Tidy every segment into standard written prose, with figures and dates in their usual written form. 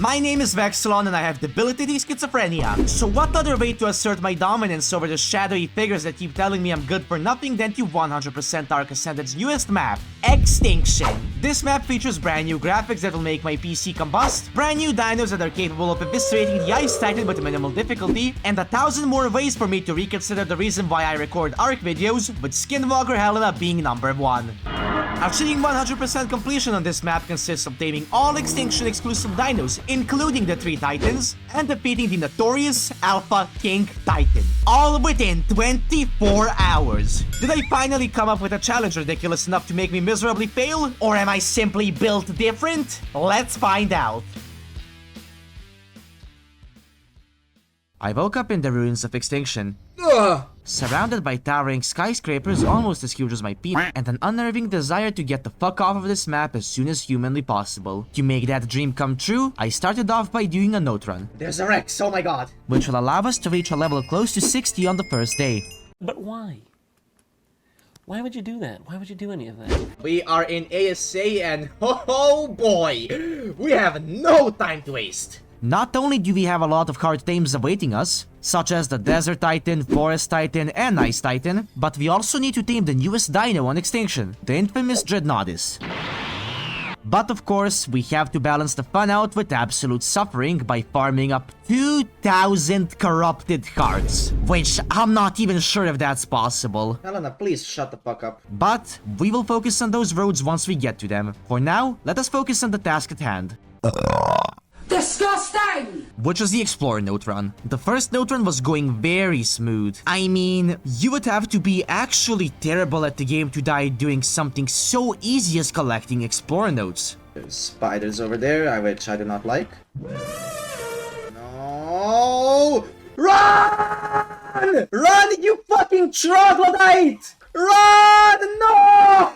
My name is Vexilon and I have debilitating schizophrenia. So what other way to assert my dominance over the shadowy figures that keep telling me I'm good for nothing than to 100% Ark Ascended's newest map, Extinction. This map features brand new graphics that will make my PC combust, brand new dinos that are capable of eviscerating the Ice Titan with minimal difficulty, and 1,000 more ways for me to reconsider the reason why I record Ark videos, with Skinwalker Helena being number 1. Achieving 100% completion on this map consists of taming all Extinction exclusive dinos, including the 3 Titans, and defeating the notorious Alpha King Titan, all within 24 hours. Did I finally come up with a challenge ridiculous enough to make me miserably fail, or am I simply built different? Let's find out. I woke up in the ruins of Extinction. Surrounded by towering skyscrapers almost as huge as my feet, and an unnerving desire to get the fuck off of this map as soon as humanly possible. To make that dream come true, I started off by doing a note run. There's a Rex, oh my god! Which will allow us to reach a level close to 60 on the first day. But why? Why would you do that? Why would you do any of that? We are in ASA and oh boy! We have no time to waste! Not only do we have a lot of hard tames awaiting us, such as the Desert Titan, Forest Titan, and Ice Titan, but we also need to tame the newest dino on Extinction, the infamous Dreadnoughtus. But of course, we have to balance the fun out with absolute suffering by farming up 2,000 corrupted cards, which I'm not even sure if that's possible. Helena, please shut the fuck up. But we will focus on those roads once we get to them. For now, let us focus on the task at hand. Disgusting! Which is the Explorer note run. The first note run was going very smooth. I mean, you would have to be actually terrible at the game to die doing something so easy as collecting Explorer notes. There's spiders over there, which I do not like. No! Run! Run, you fucking troglodyte! Run! No!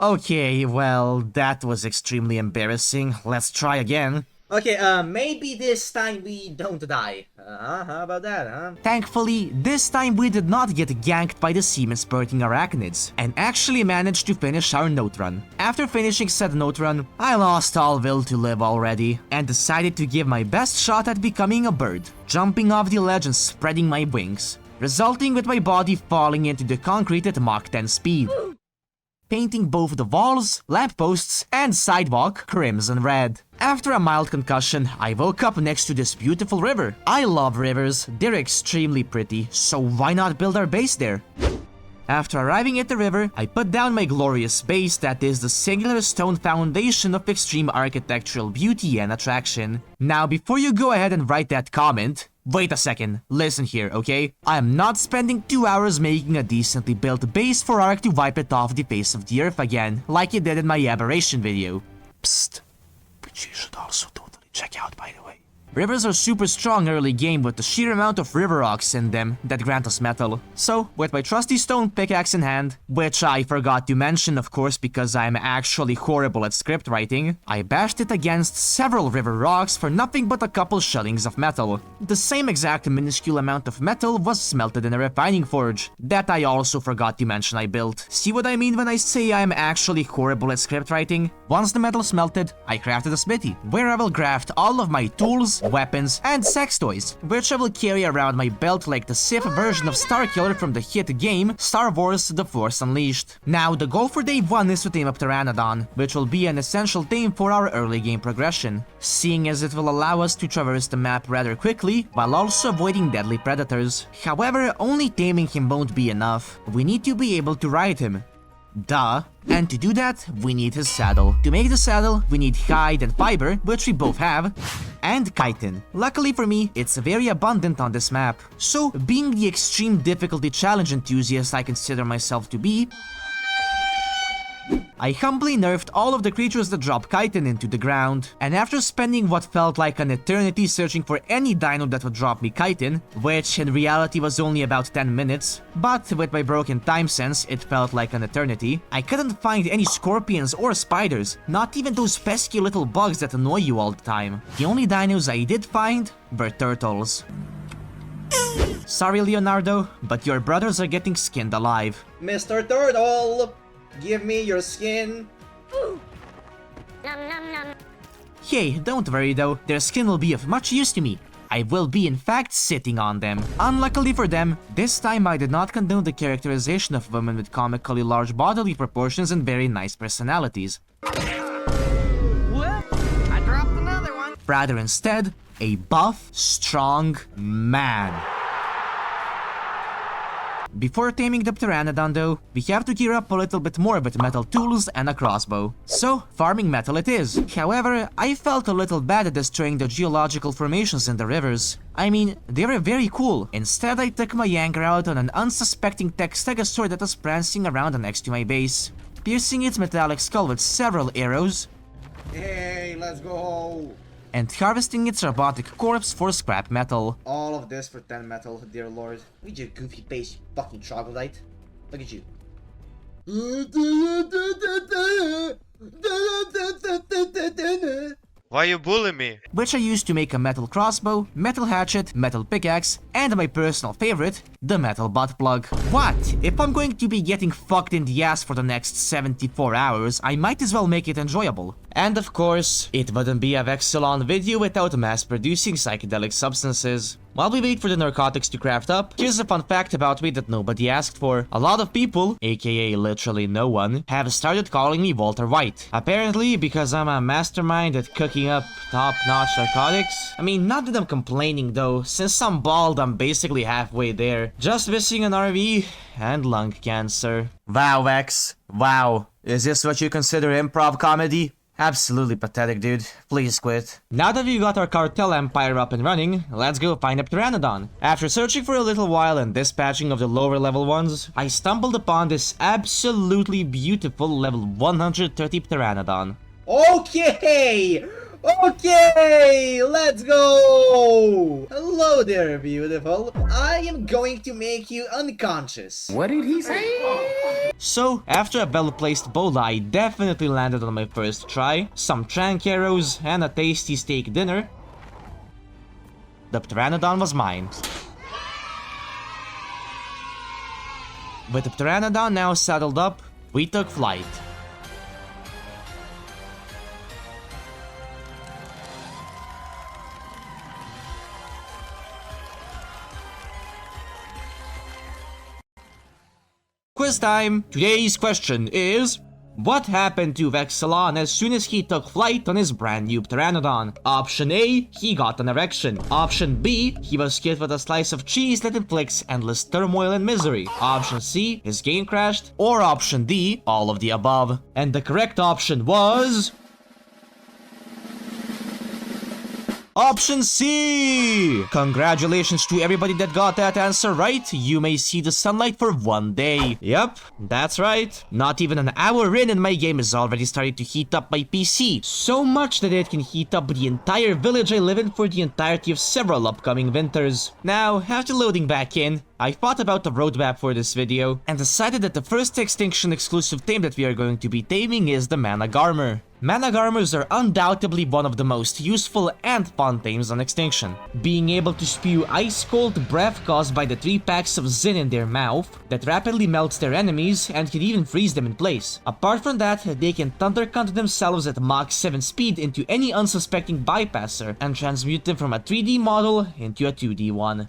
Okay, well, that was extremely embarrassing. Let's try again. Okay, maybe this time we don't die. How about that, huh? Thankfully, this time we did not get ganked by the semen-spurting arachnids, and actually managed to finish our note run. After finishing said note run, I lost all will to live already, and decided to give my best shot at becoming a bird, jumping off the ledge and spreading my wings, resulting with my body falling into the concrete at Mach 10 speed. Painting both the walls, lampposts, and sidewalk crimson red. After a mild concussion, I woke up next to this beautiful river. I love rivers, they're extremely pretty, so why not build our base there? After arriving at the river, I put down my glorious base that is the singular stone foundation of extreme architectural beauty and attraction. Now before you go ahead and write that comment, wait a second, listen here, okay? I am not spending 2 hours making a decently built base for Ark to wipe it off the face of the earth again, like it did in my aberration video. Psst, which you should also totally check out, by the way. Rivers are super strong early game with the sheer amount of river rocks in them that grant us metal. So, with my trusty stone pickaxe in hand, which I forgot to mention of course because I'm actually horrible at script writing, I bashed it against several river rocks for nothing but a couple shillings of metal. The same exact minuscule amount of metal was smelted in a refining forge, that I also forgot to mention I built. See what I mean when I say I'm actually horrible at script writing? Once the metal smelted, I crafted a smithy, where I will graft all of my tools, weapons, and sex toys, which I will carry around my belt like the Sith version of Starkiller from the hit game Star Wars The Force Unleashed. Now, the goal for day 1 is to tame up Pteranodon, which will be an essential tame for our early game progression, seeing as it will allow us to traverse the map rather quickly, while also avoiding deadly predators. However, only taming him won't be enough. We need to be able to ride him. Duh. And to do that, we need his saddle. To make the saddle, we need hide and fiber, which we both have, and chitin. Luckily for me, it's very abundant on this map. So, being the extreme difficulty challenge enthusiast I consider myself to be, I humbly nerfed all of the creatures that drop chitin into the ground, and after spending what felt like an eternity searching for any dino that would drop me chitin, which in reality was only about 10 minutes, but with my broken time sense it felt like an eternity, I couldn't find any scorpions or spiders, not even those pesky little bugs that annoy you all the time. The only dinos I did find were turtles. Sorry Leonardo, but your brothers are getting skinned alive. Mr. Turtle! Give me your skin. Ooh. Nom nom nom. Hey, don't worry though, their skin will be of much use to me. I will be in fact sitting on them. Unluckily for them, this time I did not condone the characterization of women with comically large bodily proportions and very nice personalities. What? I dropped another one. Rather instead, a buff, strong man. Before taming the Pteranodon though, we have to gear up a little bit more with metal tools and a crossbow. So, farming metal it is. However, I felt a little bad at destroying the geological formations in the rivers. I mean, they were very cool. Instead, I took my anger out on an unsuspecting tech stegosaur that was prancing around next to my base, piercing its metallic skull with several arrows. Hey, let's go! And harvesting its robotic corpse for scrap metal. All of this for 10 metal, dear lord. Look at your goofy face, you fucking troglodyte. Look at you. Why you bully me? Which I used to make a metal crossbow, metal hatchet, metal pickaxe, and my personal favorite, the metal butt plug. What? If I'm going to be getting fucked in the ass for the next 74 hours, I might as well make it enjoyable. And of course, it wouldn't be a Vexilon video without mass-producing psychedelic substances. While we wait for the narcotics to craft up, here's a fun fact about me that nobody asked for. A lot of people, aka literally no one, have started calling me Walter White. Apparently because I'm a mastermind at cooking up top-notch narcotics. I mean, not that I'm complaining though, since I'm bald I'm basically halfway there. Just missing an RV and lung cancer. Wow, Vex. Wow. Is this what you consider improv comedy? Absolutely pathetic, dude. Please quit. Now that we got our cartel empire up and running, let's go find a Pteranodon. After searching for a little while and dispatching of the lower level ones, I stumbled upon this absolutely beautiful level 130 Pteranodon. Okay! Okay! Let's go! Hello there, beautiful. I am going to make you unconscious. What did he say? So, after a well-placed bola, I definitely landed on my first try, some trank arrows, and a tasty steak dinner. The Pteranodon was mine. With the Pteranodon now saddled up, we took flight. Quiz time! Today's question is... what happened to Vexilon as soon as he took flight on his brand new Pteranodon? Option A, he got an erection. Option B, he was hit with a slice of cheese that inflicts endless turmoil and misery. Option C, his game crashed. Or option D, all of the above. And the correct option was... Option C! Congratulations to everybody that got that answer right. You may see the sunlight for one day. Yep, that's right. Not even an hour in and my game is already starting to heat up my PC. So much that it can heat up the entire village I live in for the entirety of several upcoming winters. Now, after loading back in, I thought about the roadmap for this video and decided that the first Extinction exclusive tame that we are going to be taming is the Managarmr. Managarmrs are undoubtedly one of the most useful and fun tames on Extinction. Being able to spew ice-cold breath caused by the 3 packs of Zin in their mouth that rapidly melts their enemies and can even freeze them in place. Apart from that, they can thundercunt themselves at Mach 7 speed into any unsuspecting bypasser and transmute them from a 3D model into a 2D one.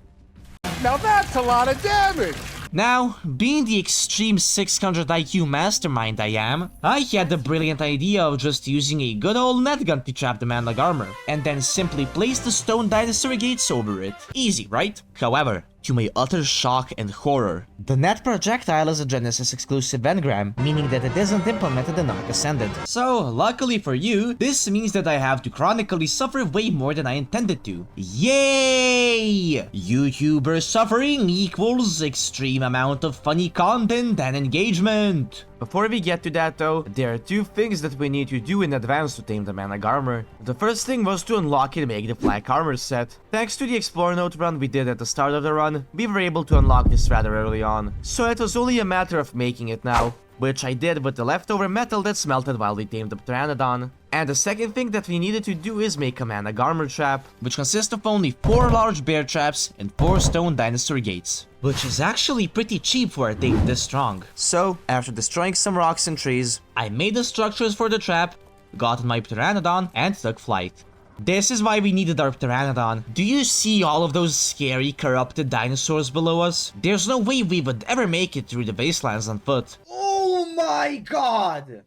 Now that's a lot of damage! Now, being the extreme 600 IQ mastermind I am, I had the brilliant idea of just using a good old netgun to trap the Managarmr, and then simply place the stone dinosaur gates over it. Easy, right? However, to my utter shock and horror, the net projectile is a Genesis exclusive engram, meaning that it isn't implemented in Ark Ascended. So, luckily for you, this means that I have to chronically suffer way more than I intended to. Yay! YouTuber suffering equals extreme amount of funny content and engagement. Before we get to that though, there are 2 things that we need to do in advance to tame the Managarmr. The first thing was to unlock and make the flak armor set. Thanks to the Explore Note run we did at the start of the run, we were able to unlock this rather early on. So it was only a matter of making it now, which I did with the leftover metal that smelted while we tamed the Pteranodon. And the second thing that we needed to do is make a Managarmr trap, which consists of only 4 large bear traps and 4 stone dinosaur gates. Which is actually pretty cheap for a thing this strong. So, after destroying some rocks and trees, I made the structures for the trap, got on my Pteranodon, and took flight. This is why we needed our Pteranodon. Do you see all of those scary, corrupted dinosaurs below us? There's no way we would ever make it through the wastelands on foot. Oh my god!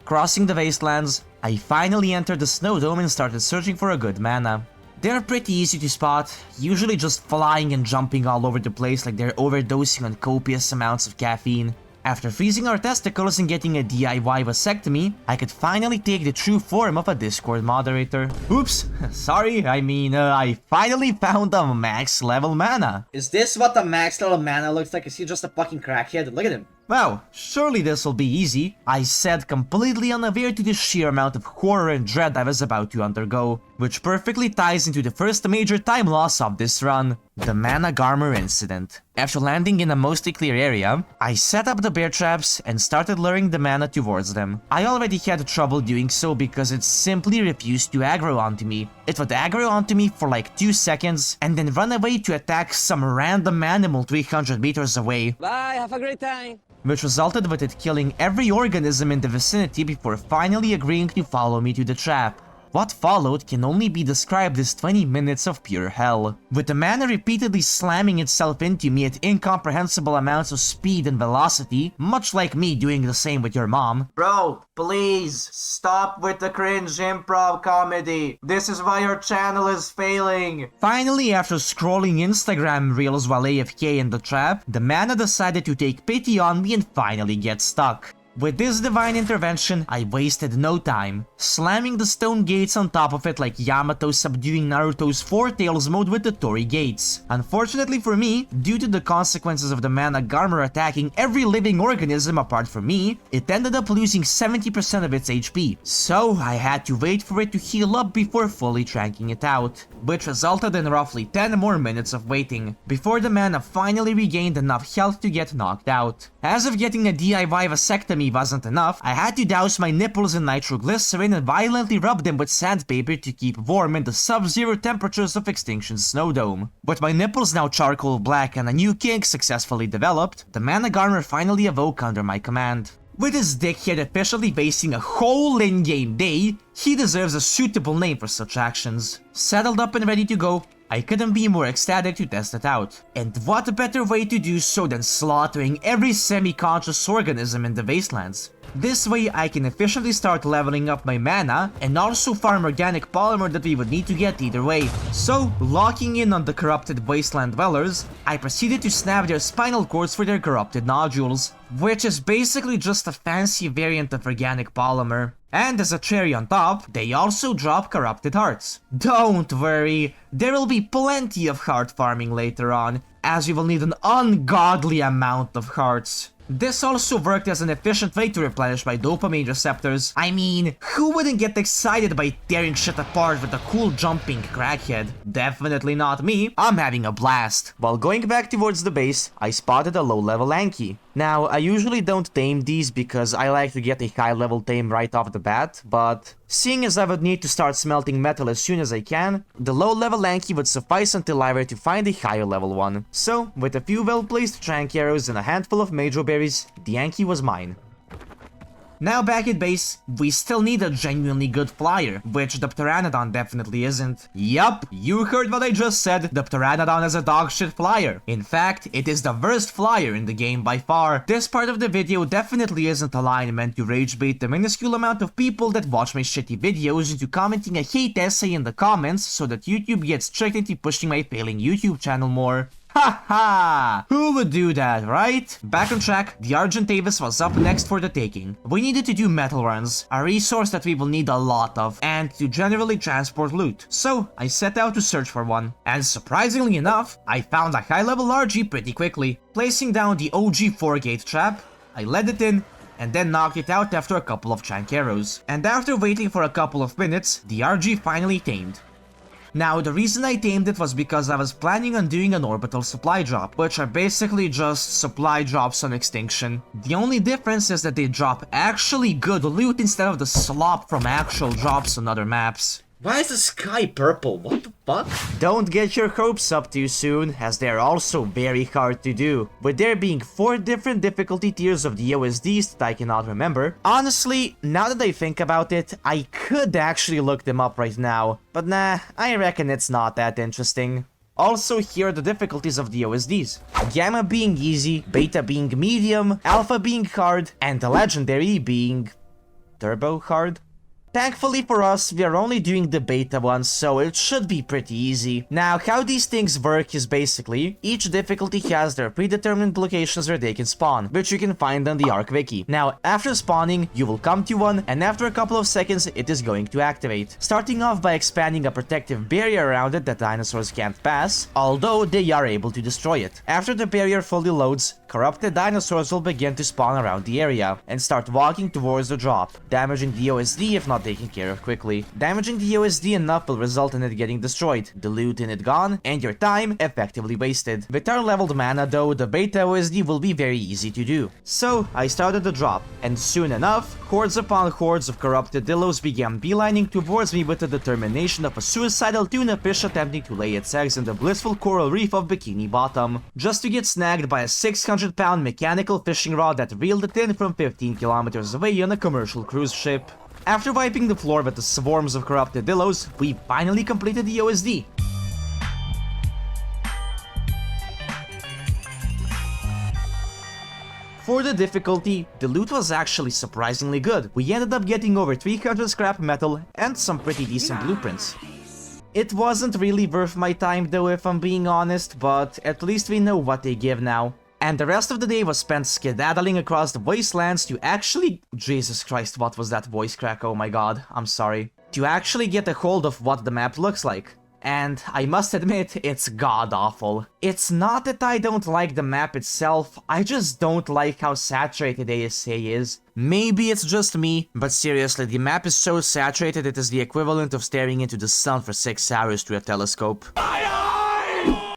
Crossing the wastelands, I finally entered the snow dome and started searching for a good mana. They're pretty easy to spot, usually just flying and jumping all over the place like they're overdosing on copious amounts of caffeine. After freezing our testicles and getting a DIY vasectomy, I could finally take the true form of a Discord moderator. Oops, sorry, I finally found a max level mana. Is this what the max level mana looks like? Is he just a fucking crackhead? Look at him. Wow, surely this'll be easy, I said, completely unaware to the sheer amount of horror and dread I was about to undergo, which perfectly ties into the first major time loss of this run, the Managarmr incident. After landing in a mostly clear area, I set up the bear traps and started luring the mana towards them. I already had trouble doing so because it simply refused to aggro onto me. It would aggro onto me for like 2 seconds and then run away to attack some random animal 300 meters away. Bye, have a great time. Which resulted with it killing every organism in the vicinity before finally agreeing to follow me to the trap. What followed can only be described as 20 minutes of pure hell, with the mana repeatedly slamming itself into me at incomprehensible amounts of speed and velocity, much like me doing the same with your mom. Bro, please, stop with the cringe improv comedy. This is why your channel is failing. Finally, after scrolling Instagram reels while AFK in the trap, the mana decided to take pity on me and finally get stuck. With this divine intervention, I wasted no time, slamming the stone gates on top of it like Yamato subduing Naruto's Four Tails mode with the Tori gates. Unfortunately for me, due to the consequences of the Managarmr attacking every living organism apart from me, it ended up losing 70% of its HP, so I had to wait for it to heal up before fully tranking it out, which resulted in roughly 10 more minutes of waiting, before the mana finally regained enough health to get knocked out. As if getting a DIY vasectomy wasn't enough, I had to douse my nipples in nitroglycerin and violently rub them with sandpaper to keep warm in the sub-zero temperatures of Extinction's snow dome. With my nipples now charcoal black and a new kink successfully developed, the Managarmr finally awoke under my command. With his dickhead officially facing a whole in-game day, he deserves a suitable name for such actions. Settled up and ready to go, I couldn't be more ecstatic to test it out. And what better way to do so than slaughtering every semi-conscious organism in the wastelands. This way I can efficiently start leveling up my mana and also farm organic polymer that we would need to get either way. So, locking in on the corrupted wasteland dwellers, I proceeded to snap their spinal cords for their corrupted nodules, which is basically just a fancy variant of organic polymer. And as a cherry on top, they also drop corrupted hearts. Don't worry, there will be plenty of heart farming later on, as we will need an ungodly amount of hearts. This also worked as an efficient way to replenish my dopamine receptors. I mean, who wouldn't get excited by tearing shit apart with a cool jumping crackhead? Definitely not me, I'm having a blast. While going back towards the base, I spotted a low-level Anki. Now, I usually don't tame these because I like to get a high-level tame right off the bat, but seeing as I would need to start smelting metal as soon as I can, the low-level Anki would suffice until I were to find a higher-level one. So, with a few well-placed trank arrows and a handful of Major Berries, the Anki was mine. Now back at base, we still need a genuinely good flyer, which the Pteranodon definitely isn't. Yup, you heard what I just said, the Pteranodon is a dogshit flyer. In fact, it is the worst flyer in the game by far. This part of the video definitely isn't a line meant to rage bait the minuscule amount of people that watch my shitty videos into commenting a hate essay in the comments so that YouTube gets tricked into pushing my failing YouTube channel more. Ha ha! Who would do that, right? Back on track, the Argentavis was up next for the taking. We needed to do metal runs, a resource that we will need a lot of, and to generally transport loot. So, I set out to search for one. And surprisingly enough, I found a high-level RG pretty quickly. Placing down the OG 4-gate trap, I led it in, and then knocked it out after a couple of trank arrows. And after waiting for a couple of minutes, the RG finally tamed. Now, the reason I tamed it was because I was planning on doing an orbital supply drop, which are basically just supply drops on Extinction. The only difference is that they drop actually good loot instead of the slop from actual drops on other maps. Why is the sky purple? What the fuck? Don't get your hopes up too soon, as they're also very hard to do, with there being 4 different difficulty tiers of the OSDs that I cannot remember. Honestly, now that I think about it, I could actually look them up right now, but nah, I reckon it's not that interesting. Also, here are the difficulties of the OSDs. Gamma being easy, Beta being medium, Alpha being hard, and the Legendary being... turbo hard? Thankfully for us, we are only doing the beta one, so it should be pretty easy. Now, how these things work is basically, each difficulty has their predetermined locations where they can spawn, which you can find on the Ark wiki. Now, after spawning, you will come to one, and after a couple of seconds, it is going to activate. Starting off by expanding a protective barrier around it that dinosaurs can't pass, although they are able to destroy it. After the barrier fully loads, corrupted dinosaurs will begin to spawn around the area, and start walking towards the drop, damaging the OSD if not taken care of quickly. Damaging the OSD enough will result in it getting destroyed, the loot in it gone, and your time effectively wasted. With our leveled mana though, the beta OSD will be very easy to do. So, I started the drop, and soon enough, hordes upon hordes of corrupted dillos began beelining towards me with the determination of a suicidal tuna fish attempting to lay its eggs in the blissful coral reef of Bikini Bottom, just to get snagged by a 600-pound mechanical fishing rod that reeled it in from 15 kilometers away on a commercial cruise ship. After wiping the floor with the swarms of corrupted dillos, we finally completed the OSD. For the difficulty, the loot was actually surprisingly good. We ended up getting over 300 scrap metal and some pretty decent blueprints. It wasn't really worth my time though, if I'm being honest, but at least we know what they give now. And the rest of the day was spent skedaddling across the wastelands to actually... Jesus Christ, what was that voice crack? Oh my god, I'm sorry. To actually get a hold of what the map looks like. And I must admit, it's god-awful. It's not that I don't like the map itself, I just don't like how saturated ASA is. Maybe it's just me, but seriously, the map is so saturated it is the equivalent of staring into the sun for 6 hours through a telescope.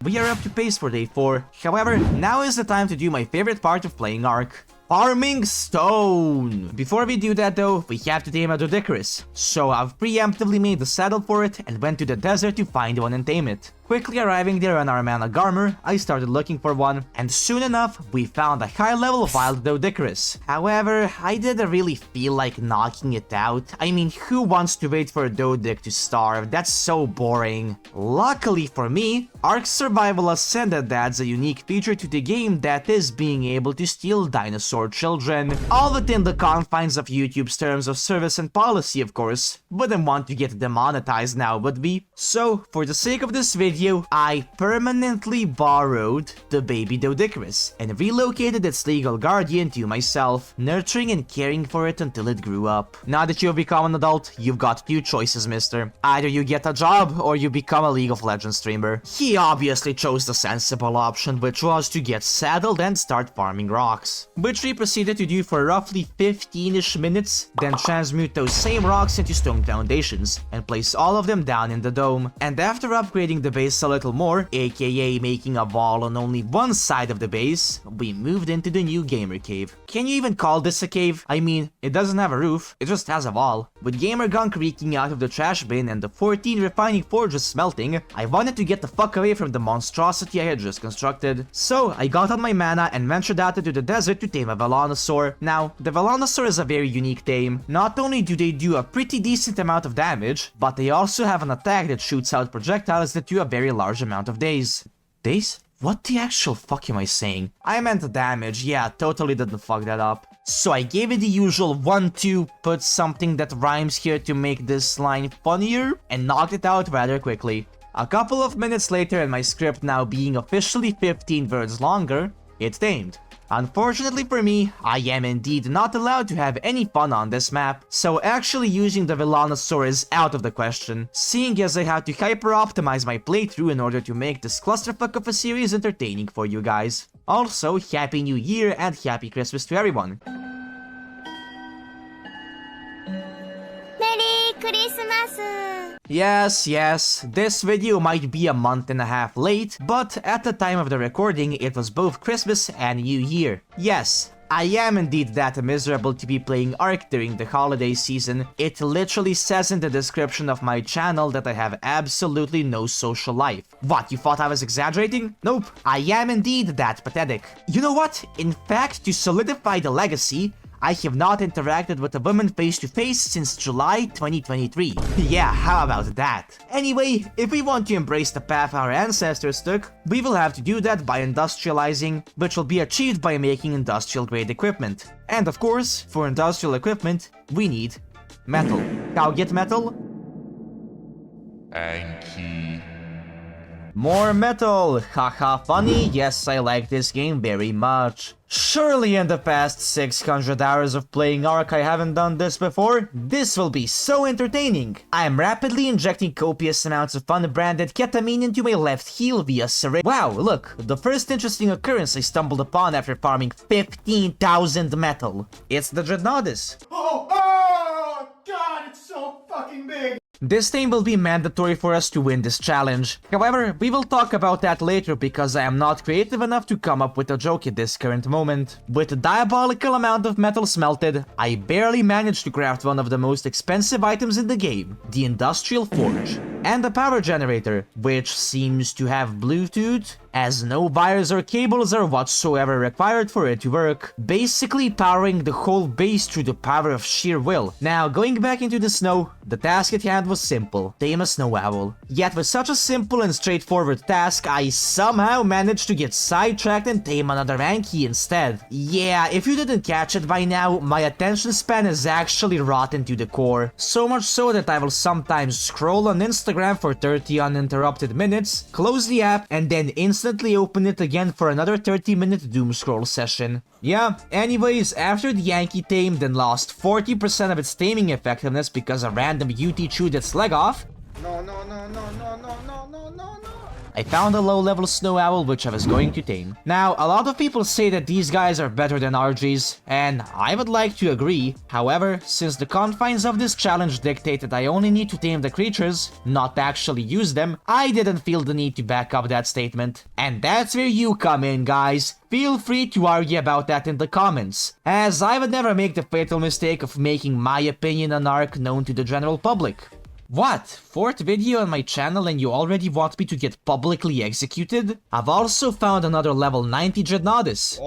We are up to pace for day 4, however, now is the time to do my favorite part of playing Ark. Farming stone! Before we do that though, we have to tame a Dreadnoughtus. So I've preemptively made the saddle for it and went to the desert to find one and tame it. Quickly arriving there on our Managarmr, I started looking for one, and soon enough, we found a high-level wild Dreadnoughtus. However, I didn't really feel like knocking it out. I mean, who wants to wait for a Dodic to starve? That's so boring. Luckily for me, Ark Survival Ascended adds a unique feature to the game that is being able to steal dinosaur children. All within the confines of YouTube's terms of service and policy, of course. Wouldn't want to get demonetized now, would we? So, for the sake of this video, I permanently borrowed the baby Dreadnoughtus and relocated its legal guardian to myself, nurturing and caring for it until it grew up. Now that you've become an adult, you've got 2 choices, mister. Either you get a job, or you become a League of Legends streamer. He obviously chose the sensible option, which was to get saddled and start farming rocks. Which we proceeded to do for roughly 15-ish minutes, then transmute those same rocks into stone foundations, and place all of them down in the dome. And after upgrading the base a little more, aka making a wall on only one side of the base, we moved into the new gamer cave. Can you even call this a cave? I mean, it doesn't have a roof, it just has a wall. With gamer gunk reeking out of the trash bin and the 14 refining forges smelting, I wanted to get the fuck away from the monstrosity I had just constructed. So I got on my mana and ventured out into the desert to tame a Velonosaur. Now, the Velonosaur is a very unique tame. Not only do they do a pretty decent amount of damage, but they also have an attack that shoots out projectiles that do a very large amount of days. Days? What the actual fuck am I saying? I meant the damage, yeah, totally didn't fuck that up. So I gave it the usual 1-2, put something that rhymes here to make this line funnier, and knocked it out rather quickly. A couple of minutes later, and my script now being officially 15 words longer, it tamed. Unfortunately for me, I am indeed not allowed to have any fun on this map, so actually using the Velonosaur is out of the question, seeing as I had to hyper-optimize my playthrough in order to make this clusterfuck of a series entertaining for you guys. Also, Happy New Year and Happy Christmas to everyone. Merry Christmas! Yes, this video might be a month and a half late, but at the time of the recording, it was both Christmas and New Year. Yes, I am indeed that miserable to be playing Ark during the holiday season. It literally says in the description of my channel that I have absolutely no social life. What, you thought I was exaggerating? Nope, I am indeed that pathetic. You know what? In fact, to solidify the legacy, I have not interacted with a woman face to face since July 2023. Yeah, how about that? Anyway, if we want to embrace the path our ancestors took, we will have to do that by industrializing, which will be achieved by making industrial grade equipment. And of course, for industrial equipment, we need metal. How get metal? Anki. More metal! Haha funny, yes I like this game very much. Surely in the past 600 hours of playing Ark I haven't done this before. This will be so entertaining. I am rapidly injecting copious amounts of unbranded ketamine into my left heel via syringe. Wow, look, the first interesting occurrence I stumbled upon after farming 15,000 metal. It's the Dreadnoughtus. Oh God, it's so fucking big! This thing will be mandatory for us to win this challenge. However, we will talk about that later because I am not creative enough to come up with a joke at this current moment. With a diabolical amount of metal smelted, I barely managed to craft one of the most expensive items in the game, the Industrial Forge. And a power generator, which seems to have Bluetooth, as no wires or cables are whatsoever required for it to work, basically powering the whole base through the power of sheer will. Now, going back into the snow, the task at hand was simple, tame a snow owl. Yet with such a simple and straightforward task, I somehow managed to get sidetracked and tame another Anki instead. Yeah, if you didn't catch it by now, my attention span is actually rotten to the core. So much so that I will sometimes scroll on Instagram for 30 uninterrupted minutes, close the app, and then instantly open it again for another 30-minute doom scroll session. Yeah, anyways, after the Yankee tamed and lost 40% of its taming effectiveness because a random UT chewed its leg off, No. I found a low-level snow owl which I was going to tame. Now, a lot of people say that these guys are better than RGs, and I would like to agree. However, since the confines of this challenge dictate that I only need to tame the creatures, not actually use them, I didn't feel the need to back up that statement. And that's where you come in, guys. Feel free to argue about that in the comments, as I would never make the fatal mistake of making my opinion on Ark known to the general public. What? 4th video on my channel and you already want me to get publicly executed? I've also found another level 90 Dreadnoughtus.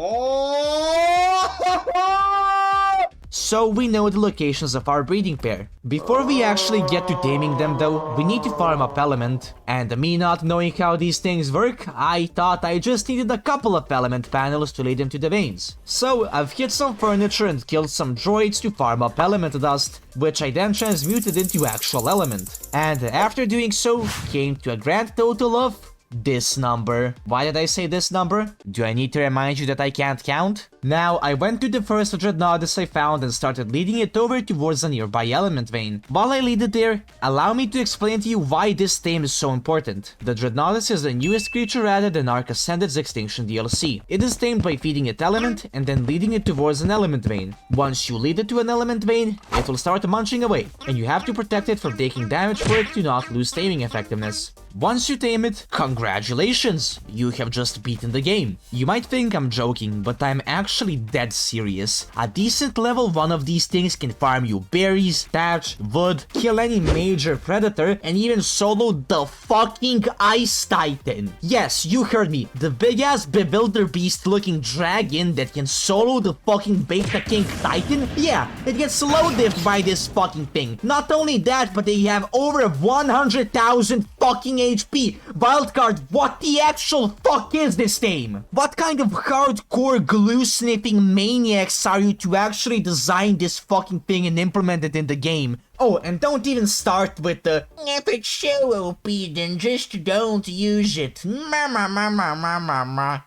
So we know the locations of our breeding pair. Before we actually get to taming them though, we need to farm up element. And me not knowing how these things work, I thought I just needed a couple of element panels to lead into the veins. So I've hit some furniture and killed some droids to farm up element dust, which I then transmuted into actual element. And after doing so, came to a grand total of this number. Why did I say this number? Do I need to remind you that I can't count? Now, I went to the first Dreadnoughtus I found and started leading it over towards a nearby element vein. While I lead it there, allow me to explain to you why this tame is so important. The Dreadnoughtus is the newest creature added in Ark Ascended's Extinction DLC. It is tamed by feeding it element and then leading it towards an element vein. Once you lead it to an element vein, it will start munching away, and you have to protect it from taking damage for it to not lose taming effectiveness. Once you tame it, congratulations! You have just beaten the game. You might think I'm joking, but I'm actually dead serious. A decent level 1 of these things can farm you berries, thatch, wood, kill any major predator, and even solo the fucking Ice Titan. Yes, you heard me. The big-ass bewilder beast looking dragon that can solo the fucking Beta King Titan? Yeah, it gets slow-diffed by this fucking thing. Not only that, but they have over 100,000 fucking HP. Wildcard, what the actual fuck is this game? What kind of hardcore glue-sniffing maniacs are you to actually design this fucking thing and implement it in the game? Oh, and don't even start with the "if it's so OP, then just don't use it"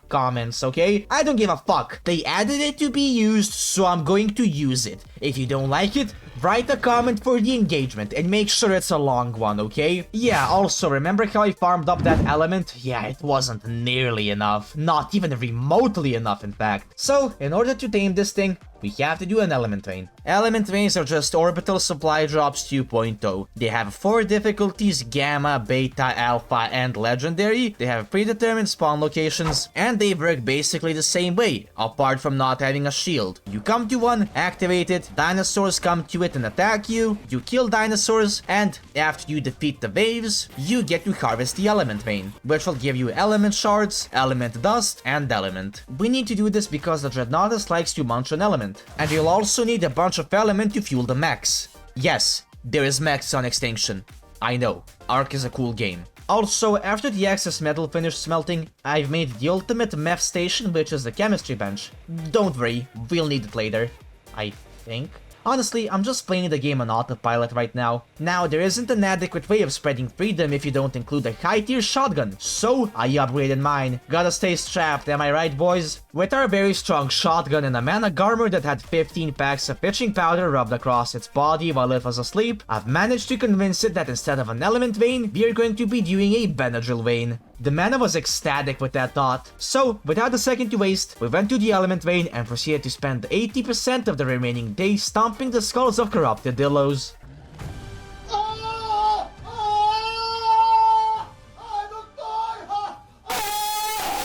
comments, okay? I don't give a fuck. They added it to be used, so I'm going to use it. If you don't like it, write a comment for the engagement and make sure it's a long one, okay? Yeah, also, remember how I farmed up that element? Yeah, it wasn't nearly enough. Not even remotely enough, in fact. So, in order to tame this thing, we have to do an element vein. Element veins are just orbital supply drops 2.0. They have 4 difficulties: Gamma, Beta, Alpha, and Legendary. They have predetermined spawn locations, and they work basically the same way, apart from not having a shield. You come to one, activate it, dinosaurs come to it and attack you, you kill dinosaurs, and after you defeat the waves, you get to harvest the element vein, which will give you element shards, element dust, and element. We need to do this because the Dreadnoughtus likes to munch an element, and you'll also need a bunch of element to fuel the mechs. Yes, there is mechs on Extinction. I know, Ark is a cool game. Also, after the excess metal finished smelting, I've made the ultimate meth station, which is the chemistry bench. Don't worry, we'll need it later. I think. Honestly, I'm just playing the game on autopilot right now. Now, there isn't an adequate way of spreading freedom if you don't include a high-tier shotgun, so I upgraded mine. Gotta stay strapped, am I right, boys? With our very strong shotgun and a Managarmr that had 15 packs of pitching powder rubbed across its body while it was asleep, I've managed to convince it that instead of an element vein, we're going to be doing a Benadryl vein. The mana was ecstatic with that thought, so without a second to waste, we went to the element vein and proceeded to spend 80% of the remaining day stomping the skulls of corrupted dillos.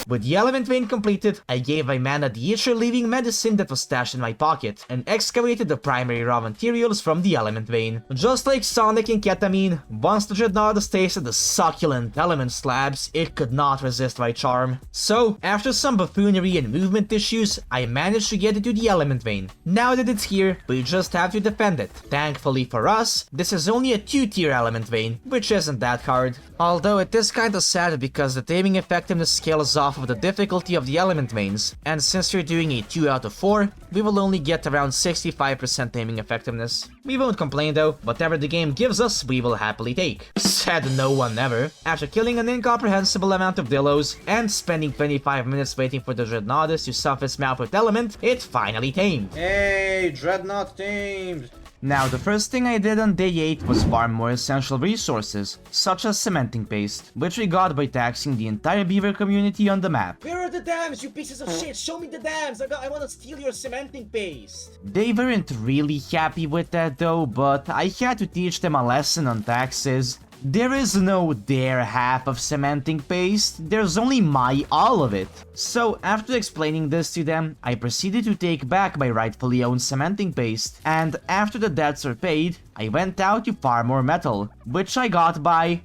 With the element vein completed, I gave my mana the itcher-leaving medicine that was stashed in my pocket, and excavated the primary raw materials from the element vein. Just like Sonic and Ketamine, once the Dreadnoughtus tasted the succulent element slabs, it could not resist my charm. So, after some buffoonery and movement issues, I managed to get it to the element vein. Now that it's here, we just have to defend it. Thankfully for us, this is only a 2-tier element vein, which isn't that hard. Although it is kinda sad because the taming effectiveness scales off of the difficulty of the element veins, and since you're doing a 2 out of 4, we will only get around 65% taming effectiveness. We won't complain though, whatever the game gives us, we will happily take. Said no one ever. After killing an incomprehensible amount of dillos, and spending 25 minutes waiting for the Dreadnoughtus to stuff its mouth with element, it finally tamed. Hey, Dreadnought tamed! Now, the first thing I did on day 8 was farm more essential resources, such as cementing paste, which we got by taxing the entire beaver community on the map. Where are the dams, you pieces of shit? Show me the dams! I wanna steal your cementing paste! They weren't really happy with that though, but I had to teach them a lesson on taxes. There is no their half of cementing paste, there's only my all of it. So after explaining this to them, I proceeded to take back my rightfully owned cementing paste, and after the debts were paid, I went out to farm more metal, which I got by...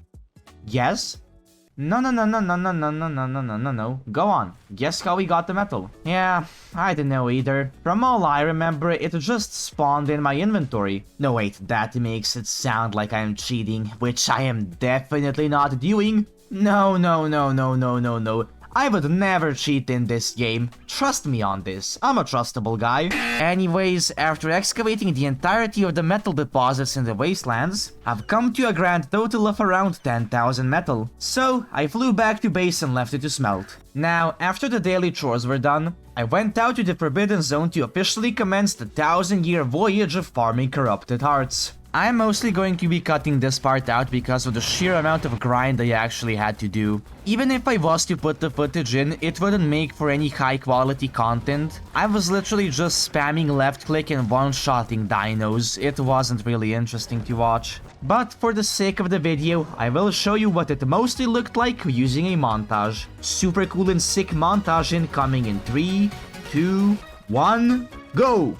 Yes? No. Go on. Guess how we got the metal. Yeah, I don't know either. From all I remember, it just spawned in my inventory. No wait, that makes it sound like I'm cheating, which I am definitely not doing. No. I would never cheat in this game. Trust me on this. I'm a trustable guy. Anyways, after excavating the entirety of the metal deposits in the wastelands, I've come to a grand total of around 10,000 metal. So, I flew back to base and left it to smelt. Now, after the daily chores were done, I went out to the Forbidden Zone to officially commence the 1000-year voyage of farming corrupted hearts. I'm mostly going to be cutting this part out because of the sheer amount of grind I actually had to do. Even if I was to put the footage in, it wouldn't make for any high quality content. I was literally just spamming left click and one-shotting dinos. It wasn't really interesting to watch. But for the sake of the video, I will show you what it mostly looked like using a montage. Super cool and sick montage incoming in 3, 2, 1, go!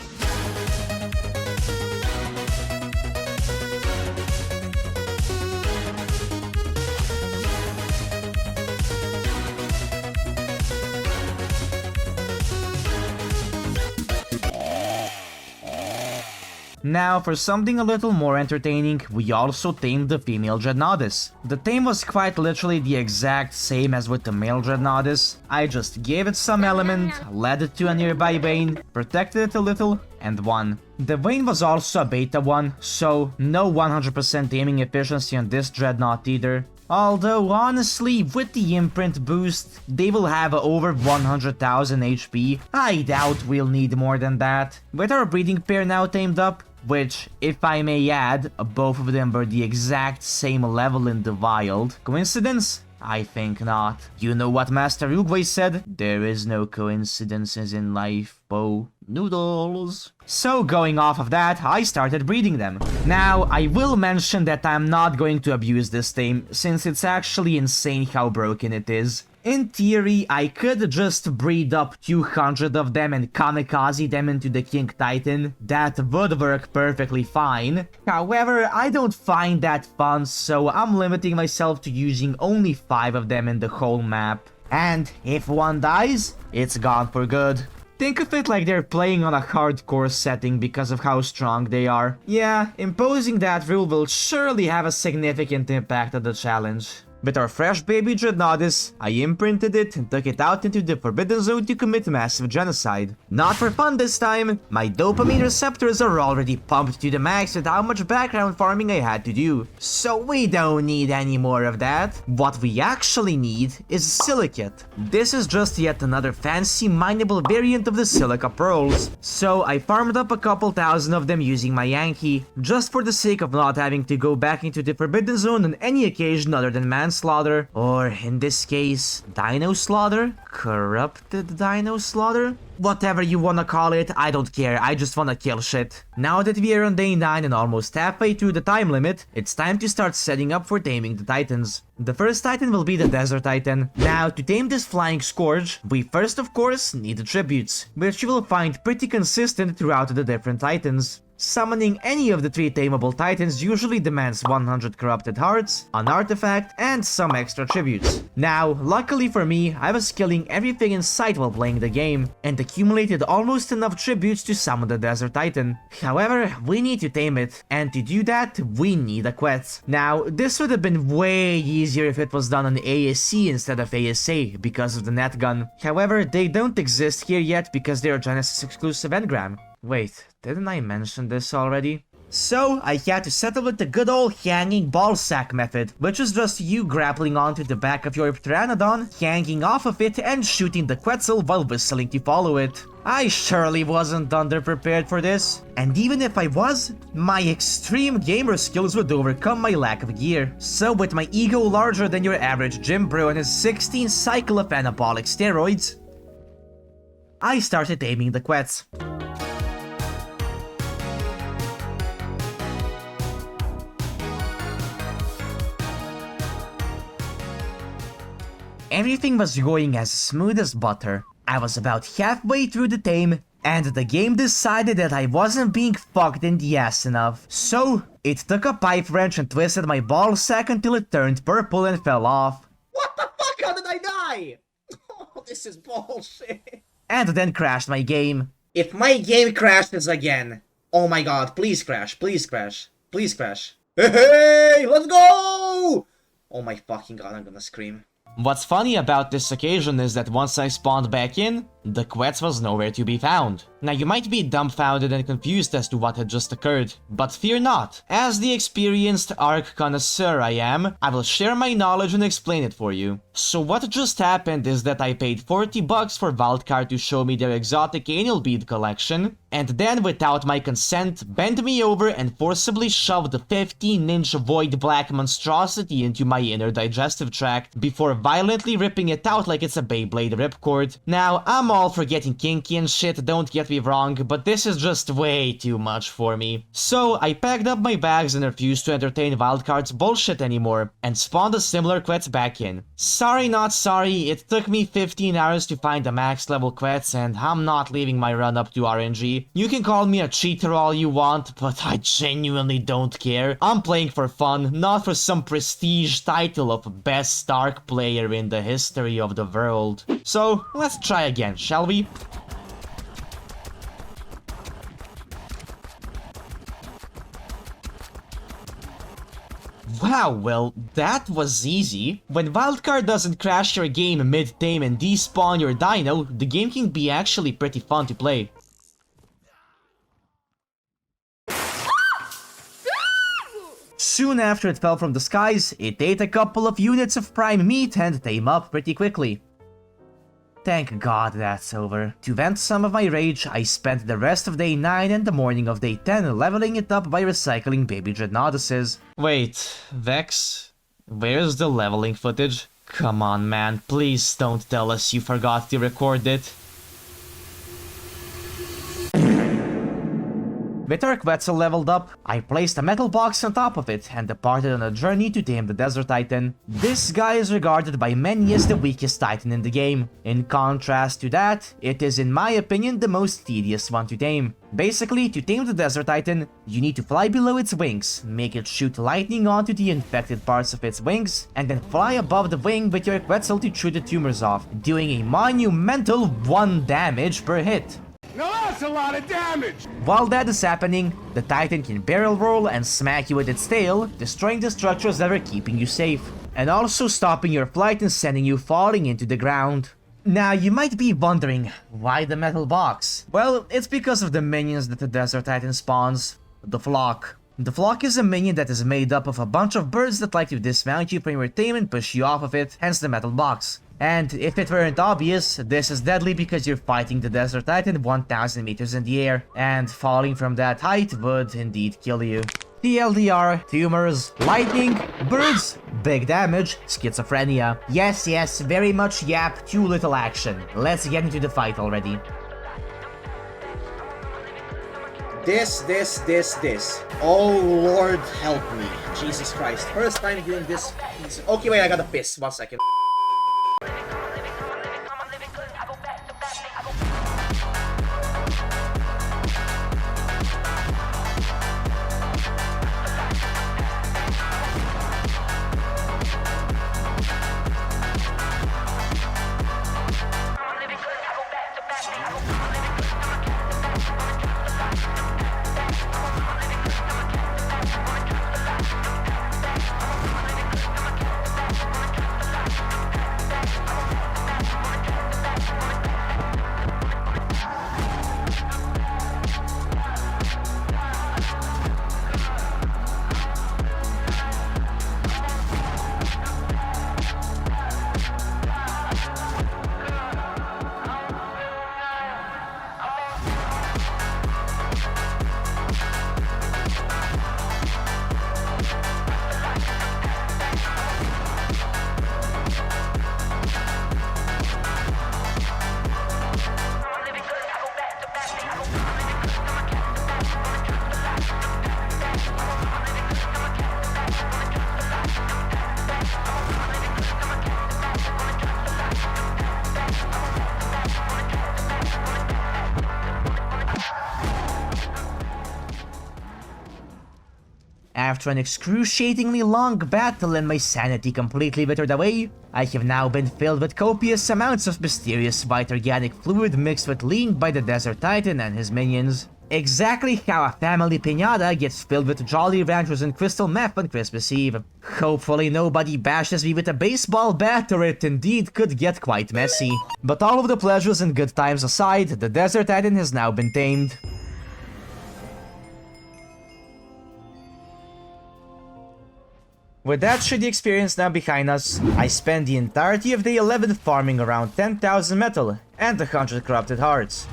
Now, for something a little more entertaining, we also tamed the female Dreadnoughtus. The tame was quite literally the exact same as with the male Dreadnoughtus. I just gave it some element, led it to a nearby vein, protected it a little, and won. The vein was also a beta one, so no 100% aiming efficiency on this Dreadnought either. Although honestly, with the imprint boost, they will have over 100,000 HP. I doubt we'll need more than that. With our breeding pair now tamed up, which, if I may add, both of them were the exact same level in the wild. Coincidence? I think not. You know what Master Uguay said? There is no coincidences in life, Bo. Noodles. So going off of that, I started breeding them. Now, I will mention that I'm not going to abuse this tame, since it's actually insane how broken it is. In theory, I could just breed up 200 of them and kamikaze them into the King Titan. That would work perfectly fine. However, I don't find that fun, so I'm limiting myself to using only 5 of them in the whole map. And if one dies, it's gone for good. Think of it like they're playing on a hardcore setting because of how strong they are. Yeah, imposing that rule will surely have a significant impact on the challenge. With our fresh baby Dreadnoughtus, I imprinted it and took it out into the Forbidden Zone to commit massive genocide. Not for fun this time, my dopamine receptors are already pumped to the max with how much background farming I had to do. So we don't need any more of that. What we actually need is silicate. This is just yet another fancy mineable variant of the silica pearls. So I farmed up a couple thousand of them using my Yankee, just for the sake of not having to go back into the Forbidden Zone on any occasion other than manslaughter, or in this case, dino slaughter? Corrupted dino slaughter? Whatever you wanna call it, I don't care, I just wanna kill shit. Now that we are on day 9 and almost halfway through the time limit, it's time to start setting up for taming the titans. The first titan will be the Desert Titan. Now, to tame this flying scourge, we first of course need the tributes, which you will find pretty consistent throughout the different titans. Summoning any of the 3 tameable titans usually demands 100 corrupted hearts, an artifact, and some extra tributes. Now, luckily for me, I was killing everything in sight while playing the game, and accumulated almost enough tributes to summon the Desert Titan. However, we need to tame it, and to do that, we need a quest. Now, this would have been way easier if it was done on ASC instead of ASA, because of the net gun. However, they don't exist here yet because they are Genesis exclusive engram. Wait, didn't I mention this already? So, I had to settle with the good old hanging ballsack method, which is just you grappling onto the back of your Pteranodon, hanging off of it, and shooting the Quetzal while whistling to follow it. I surely wasn't underprepared for this. And even if I was, my extreme gamer skills would overcome my lack of gear. So with my ego larger than your average gym bro and his 16 cycle of anabolic steroids, I started taming the Quetz. Everything was going as smooth as butter. I was about halfway through the tame, and the game decided that I wasn't being fucked in the ass enough. So, it took a pipe wrench and twisted my ball sack until it turned purple and fell off. What the fuck? How did I die? Oh, this is bullshit. And then crashed my game. If my game crashes again, oh my god, please crash, please crash, please crash. Hey, let's go! Oh my fucking god, I'm gonna scream. What's funny about this occasion is that once I spawned back in, the Quetz was nowhere to be found. Now you might be dumbfounded and confused as to what had just occurred, but fear not. As the experienced Ark connoisseur I am, I will share my knowledge and explain it for you. So what just happened is that I paid $40 for Wildcard to show me their exotic anal bead collection, and then without my consent bent me over and forcibly shoved the 15-inch void black monstrosity into my inner digestive tract before violently ripping it out like it's a Beyblade ripcord. Now, I'm all for getting kinky and shit, don't get me wrong, but this is just way too much for me. So, I packed up my bags and refused to entertain Wildcard's bullshit anymore, and spawned a similar Quetz back in. Sorry not sorry, it took me 15 hours to find the max level Quetz, and I'm not leaving my run up to RNG. You can call me a cheater all you want, but I genuinely don't care. I'm playing for fun, not for some prestige title of best Ark player in the history of the world. So, let's try again, shall we? Wow, well, that was easy. When Wildcard doesn't crash your game mid-tame and despawn your dino, the game can be actually pretty fun to play. Soon after it fell from the skies, it ate a couple of units of prime meat and tame up pretty quickly. Thank God that's over. To vent some of my rage, I spent the rest of day 9 and the morning of day 10 leveling it up by recycling baby Dreadnoughtuses. Wait, Vex? Where's the leveling footage? Come on, man, please don't tell us you forgot to record it. With our Quetzal leveled up, I placed a metal box on top of it and departed on a journey to tame the Desert Titan. This guy is regarded by many as the weakest Titan in the game. In contrast to that, it is in my opinion the most tedious one to tame. Basically, to tame the Desert Titan, you need to fly below its wings, make it shoot lightning onto the infected parts of its wings, and then fly above the wing with your Quetzal to shoot the tumors off, doing a monumental 1 damage per hit. Now that's a lot of damage! While that is happening, the Titan can barrel roll and smack you with its tail, destroying the structures that are keeping you safe, and also stopping your flight and sending you falling into the ground. Now you might be wondering, why the metal box? Well, it's because of the minions that the Desert Titan spawns, the Flock. The Flock is a minion that is made up of a bunch of birds that like to dismount you from your tame and push you off of it, hence the metal box. And if it weren't obvious, this is deadly because you're fighting the Desert Titan 1000 meters in the air, and falling from that height would indeed kill you. TLDR, tumors, lightning, birds, big damage, schizophrenia. Yes, very much yap, too little action. Let's get into the fight already. This. Oh Lord, help me. Jesus Christ. First time doing this. Okay, wait, I gotta piss. 1 second. After an excruciatingly long battle and my sanity completely withered away, I have now been filled with copious amounts of mysterious white organic fluid mixed with lean by the Desert Titan and his minions. Exactly how a family piñata gets filled with Jolly Ranchers and crystal meth on Christmas Eve. Hopefully nobody bashes me with a baseball bat, or it indeed could get quite messy. But all of the pleasures and good times aside, the Desert Titan has now been tamed. With that shitty experience now behind us, I spent the entirety of day 11 farming around 10,000 metal and 100 corrupted hearts.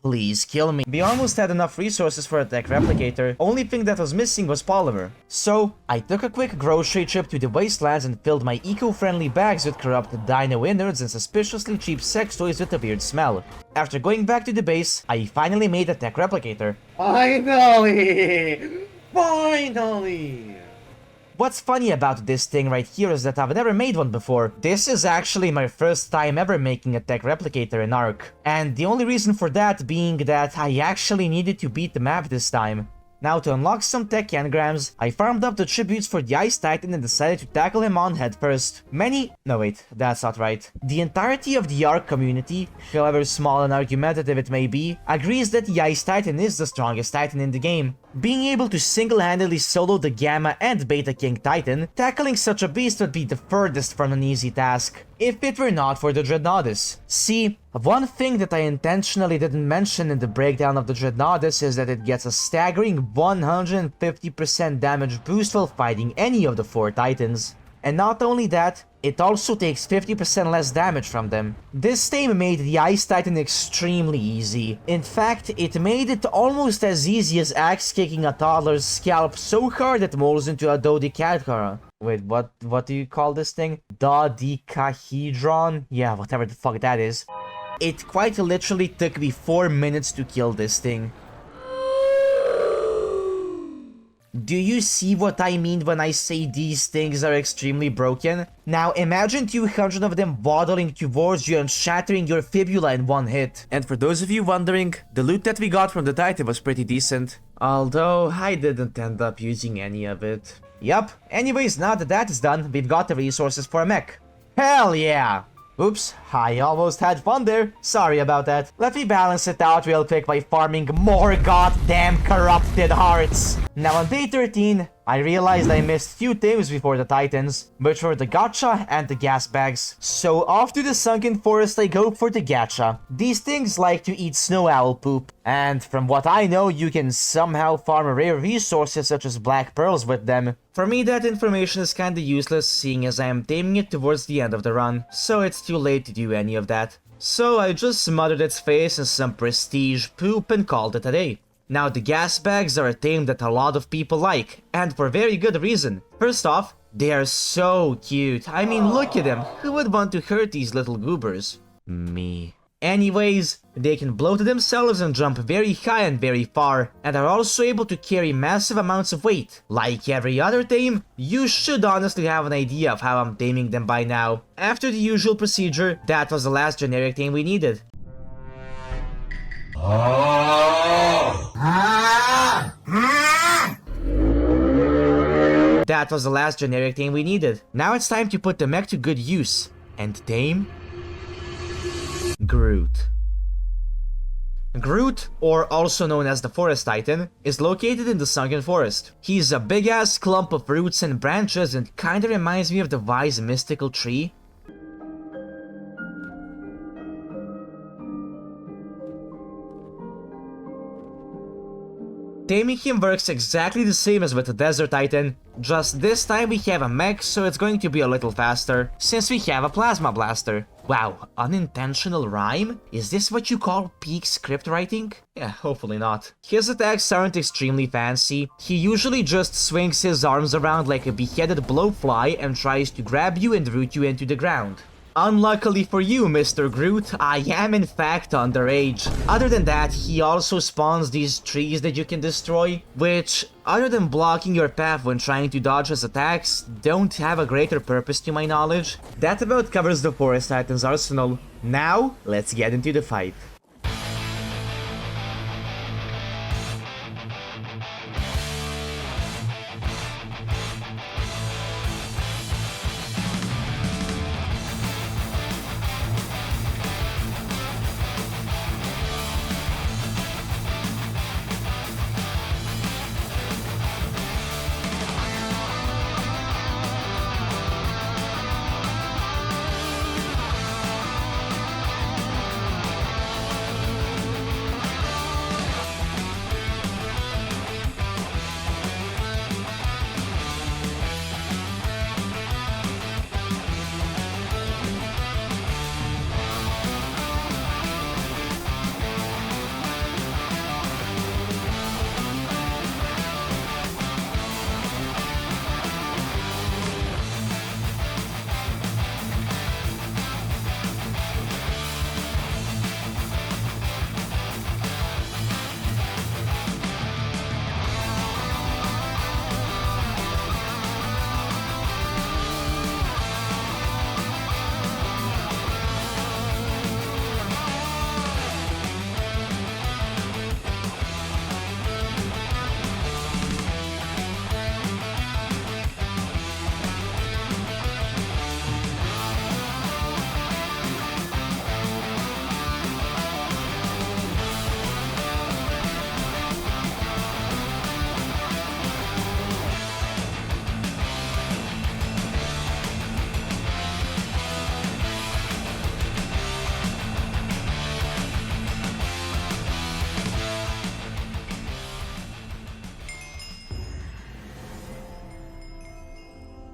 Please kill me. We almost had enough resources for a tech replicator, only thing that was missing was polymer. So, I took a quick grocery trip to the wastelands and filled my eco-friendly bags with corrupted dino innards and suspiciously cheap sex toys with a weird smell. After going back to the base, I finally made a tech replicator. Finally! What's funny about this thing right here is that I've never made one before. This is actually my first time ever making a tech replicator in Ark. And the only reason for that being that I actually needed to beat the map this time. Now, to unlock some tech engrams, I farmed up the tributes for the Ice Titan and decided to tackle him on head first. No wait, that's not right. The entirety of the Ark community, however small and argumentative it may be, agrees that the Ice Titan is the strongest Titan in the game. Being able to single-handedly solo the Gamma and Beta King Titan, tackling such a beast would be the furthest from an easy task, if it were not for the Dreadnoughtus. See, one thing that I intentionally didn't mention in the breakdown of the Dreadnoughtus is that it gets a staggering 150% damage boost while fighting any of the 4 Titans. And not only that, it also takes 50% less damage from them. This tame made the Ice Titan extremely easy. In fact, it made it almost as easy as axe kicking a toddler's scalp so hard it molds into a dodecahedron. Wait, what do you call this thing? Dodecahedron? Yeah, whatever the fuck that is. It quite literally took me 4 minutes to kill this thing. Do you see what I mean when I say these things are extremely broken? Now imagine 200 of them waddling towards you and shattering your fibula in one hit. And for those of you wondering, the loot that we got from the Titan was pretty decent. Although, I didn't end up using any of it. Yup, anyways, now that is done, we've got the resources for a mech. Hell yeah! Oops, I almost had fun there. Sorry about that. Let me balance it out real quick by farming more goddamn corrupted hearts. Now on day 13, I realized I missed 2 things before the Titans, which were the gacha and the gas bags. So off to the sunken forest I go for the gacha. These things like to eat snow owl poop, and from what I know, you can somehow farm rare resources such as black pearls with them. For me, that information is kinda useless, seeing as I am taming it towards the end of the run, so it's too late to do any of that. So I just smothered its face in some prestige poop and called it a day. Now the gas bags are a tame that a lot of people like, and for very good reason. First off, they are so cute. I mean, look at them. Who would want to hurt these little goobers? Me. Anyways, they can blow to themselves and jump very high and very far, and are also able to carry massive amounts of weight. Like every other tame, you should honestly have an idea of how I'm taming them by now. After the usual procedure, that was the last generic tame we needed. That was the last generic tame we needed. Now it's time to put the mech to good use and tame Groot. Groot, or also known as the Forest Titan, is located in the Sunken Forest. He's a big-ass clump of roots and branches and kinda reminds me of the wise mystical tree. Taming him works exactly the same as with the Desert Titan, just this time we have a mech, so it's going to be a little faster, since we have a Plasma Blaster. Wow, unintentional rhyme? Is this what you call peak script writing? Yeah, hopefully not. His attacks aren't extremely fancy. He usually just swings his arms around like a beheaded blowfly and tries to grab you and root you into the ground. Unluckily for you, Mr. Groot, I am in fact underage. Other than that, he also spawns these trees that you can destroy, which, other than blocking your path when trying to dodge his attacks, don't have a greater purpose to my knowledge. That about covers the Forest Titan's arsenal. Now, let's get into the fight.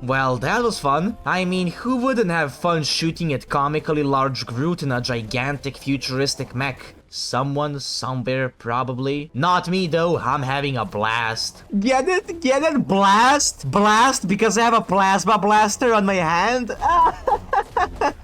Well, that was fun. I mean, who wouldn't have fun shooting at comically large Groot in a gigantic futuristic mech? Someone, somewhere, probably. Not me though, I'm having a blast. Get it? Get it? Blast? Blast? Because I have a plasma blaster on my hand?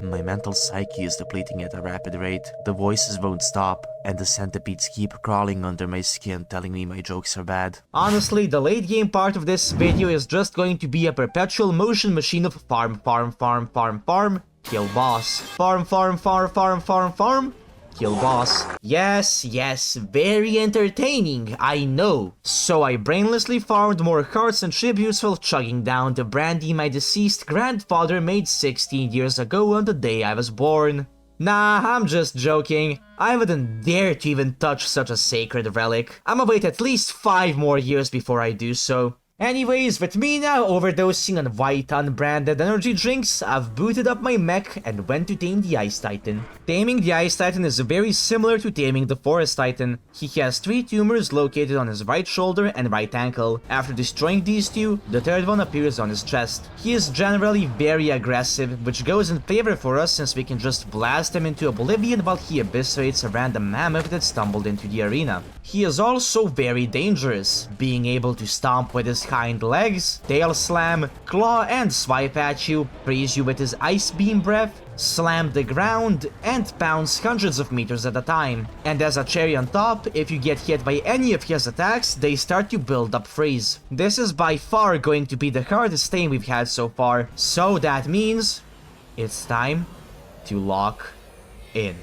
My mental psyche is depleting at a rapid rate. The voices won't stop, and the centipedes keep crawling under my skin telling me my jokes are bad. Honestly, the late game part of this video is just going to be a perpetual motion machine of farm, farm, farm, farm, farm, kill boss. Farm, farm, farm, farm, farm, farm, kill boss. Yes, yes, very entertaining, I know. So I brainlessly farmed more cards and tributes while chugging down the brandy my deceased grandfather made 16 years ago on the day I was born. Nah, I'm just joking. I wouldn't dare to even touch such a sacred relic. I'ma wait at least 5 more years before I do so. Anyways, with me now overdosing on white unbranded energy drinks, I've booted up my mech and went to tame the Ice Titan. Taming the Ice Titan is very similar to taming the Forest Titan. He has 3 tumors located on his right shoulder and right ankle. After destroying these 2, the third one appears on his chest. He is generally very aggressive, which goes in favor for us since we can just blast him into oblivion while he eviscerates a random mammoth that stumbled into the arena. He is also very dangerous, being able to stomp with his hind legs, tail slam, claw and swipe at you, freeze you with his ice beam breath, slam the ground, and bounce hundreds of meters at a time. And as a cherry on top, if you get hit by any of his attacks, they start to build up freeze. This is by far going to be the hardest tame we've had so far, so that means it's time to lock in.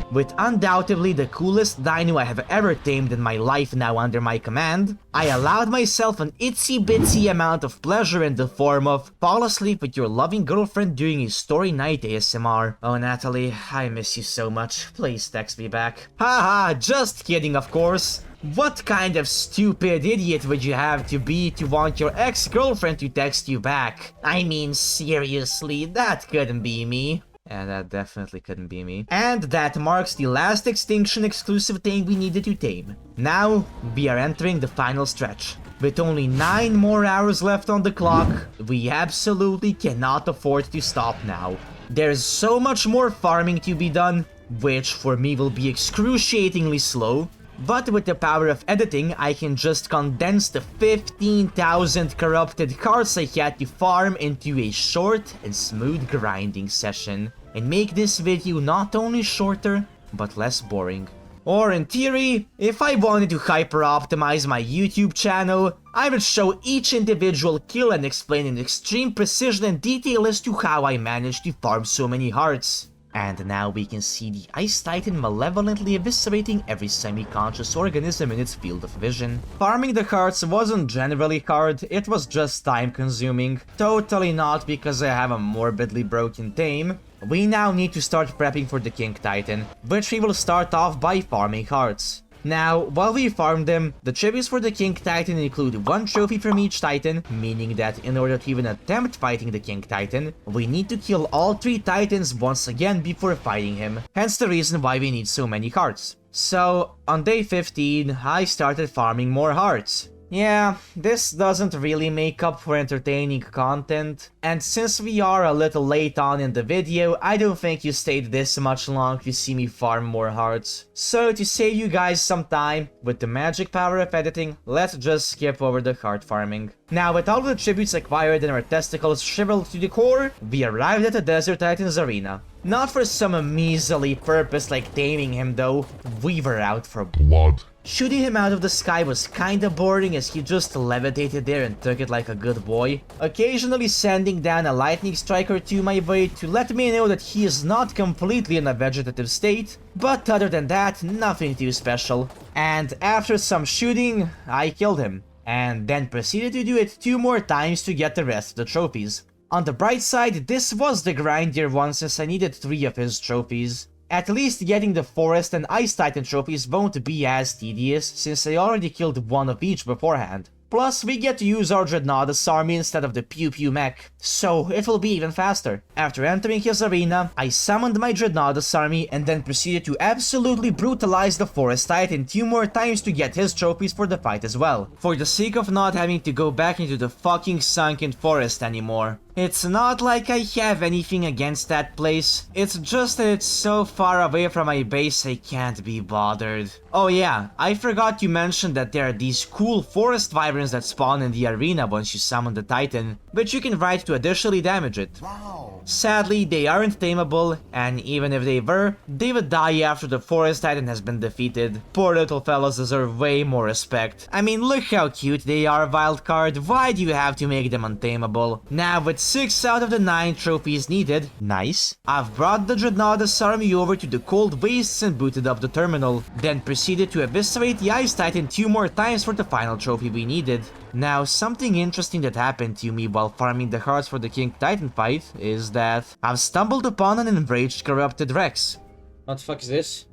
With undoubtedly the coolest dino I have ever tamed in my life now under my command, I allowed myself an itsy bitsy amount of pleasure in the form of fall asleep with your loving girlfriend during a story night ASMR. Oh Natalie, I miss you so much, please text me back. Haha, just kidding of course. What kind of stupid idiot would you have to be to want your ex-girlfriend to text you back? I mean seriously, that couldn't be me. And that definitely couldn't be me. And that marks the last Extinction exclusive tame we needed to tame. Now, we are entering the final stretch. With only 9 more hours left on the clock, we absolutely cannot afford to stop now. There's so much more farming to be done, which for me will be excruciatingly slow. But with the power of editing, I can just condense the 15,000 corrupted cards I had to farm into a short and smooth grinding session, and make this video not only shorter, but less boring. Or in theory, if I wanted to hyper-optimize my YouTube channel, I would show each individual kill and explain in extreme precision and detail as to how I managed to farm so many hearts. And now we can see the Ice Titan malevolently eviscerating every semi-conscious organism in its field of vision. Farming the hearts wasn't generally hard, it was just time-consuming. Totally not because I have a morbidly broken tame. We now need to start prepping for the King Titan, which we will start off by farming hearts. Now, while we farm them, the trophies for the King Titan include 1 trophy from each Titan, meaning that in order to even attempt fighting the King Titan, we need to kill all 3 Titans once again before fighting him, hence the reason why we need so many hearts. So, on day 15, I started farming more hearts. Yeah, this doesn't really make up for entertaining content, and since we are a little late on in the video, I don't think you stayed this much long to see me farm more hearts. So to save you guys some time, with the magic power of editing, let's just skip over the heart farming. Now, with all the tributes acquired and our testicles shriveled to the core, we arrived at the Desert Titan's arena. Not for some measly purpose like taming him though, we were out for blood. Shooting him out of the sky was kinda boring as he just levitated there and took it like a good boy, occasionally sending down a lightning strike or two my way to let me know that he is not completely in a vegetative state, but other than that, nothing too special. And after some shooting, I killed him, and then proceeded to do it 2 more times to get the rest of the trophies. On the bright side, this was the grindier one since I needed 3 of his trophies. At least getting the Forest and Ice Titan trophies won't be as tedious, since I already killed 1 of each beforehand. Plus, we get to use our Dreadnoughtus army instead of the Pew Pew mech, so it will be even faster. After entering his arena, I summoned my Dreadnoughtus army and then proceeded to absolutely brutalize the Forest Titan 2 more times to get his trophies for the fight as well, for the sake of not having to go back into the fucking sunken forest anymore. It's not like I have anything against that place, it's just that it's so far away from my base I can't be bothered. Oh yeah, I forgot to mention that there are these cool forest wyverns that spawn in the arena once you summon the Titan, but you can ride to additionally damage it. Wow. Sadly, they aren't tameable, and even if they were, they would die after the Forest Titan has been defeated. Poor little fellas deserve way more respect. I mean, look how cute they are, Wildcard, why do you have to make them untameable? Now, with 6 out of the 9 trophies needed, nice, I've brought the Dreadnoughtus army over to the cold wastes and booted up the terminal, then proceeded to eviscerate the Ice Titan 2 more times for the final trophy we needed. Now, something interesting that happened to me while farming the hearts for the King Titan fight is that I've stumbled upon an enraged corrupted Rex. What the fuck is this?